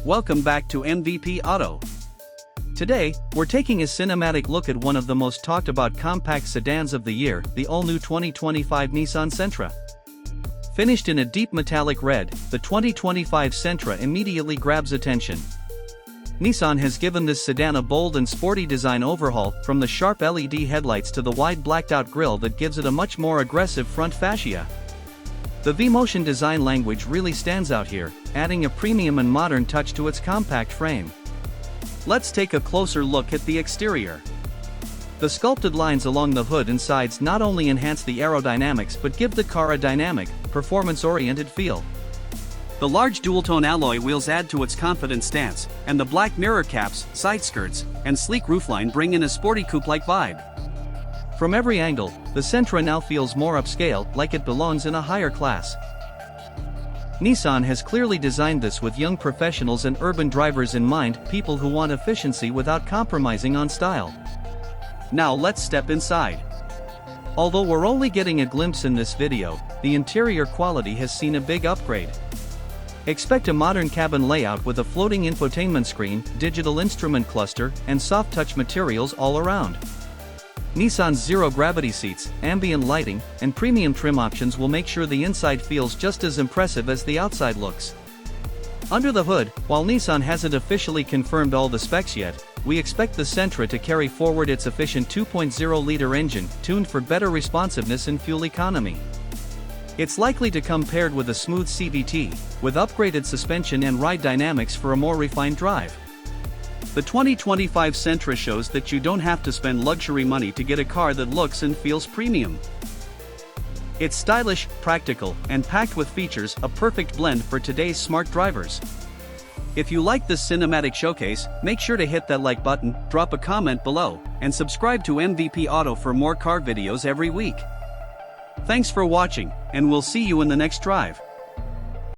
Welcome back to MVP Auto. Today, we're taking a cinematic look at one of the most talked about compact sedans of the year, the all-new 2025 Nissan Sentra. Finished in a deep metallic red, the 2025 Sentra immediately grabs attention. Nissan has given this sedan a bold and sporty design overhaul, from the sharp LED headlights to the wide blacked-out grille that gives it a much more aggressive front fascia. The V-Motion design language really stands out here, adding a premium and modern touch to its compact frame. Let's take a closer look at the exterior. The sculpted lines along the hood and sides not only enhance the aerodynamics but give the car a dynamic, performance-oriented feel. The large dual-tone alloy wheels add to its confident stance, and the black mirror caps, side skirts, and sleek roofline bring in a sporty coupe-like vibe. From every angle, the Sentra now feels more upscale, like it belongs in a higher class. Nissan has clearly designed this with young professionals and urban drivers in mind, people who want efficiency without compromising on style. Now let's step inside. Although we're only getting a glimpse in this video, the interior quality has seen a big upgrade. Expect a modern cabin layout with a floating infotainment screen, digital instrument cluster, and soft-touch materials all around. Nissan's zero-gravity seats, ambient lighting, and premium trim options will make sure the inside feels just as impressive as the outside looks. Under the hood, while Nissan hasn't officially confirmed all the specs yet, we expect the Sentra to carry forward its efficient 2.0-liter engine, tuned for better responsiveness and fuel economy. It's likely to come paired with a smooth CVT, with upgraded suspension and ride dynamics for a more refined drive. The 2025 Sentra shows that you don't have to spend luxury money to get a car that looks and feels premium. It's stylish, practical, and packed with features, a perfect blend for today's smart drivers. If you like this cinematic showcase, make sure to hit that like button, drop a comment below, and subscribe to MVP Auto for more car videos every week. Thanks for watching, and we'll see you in the next drive.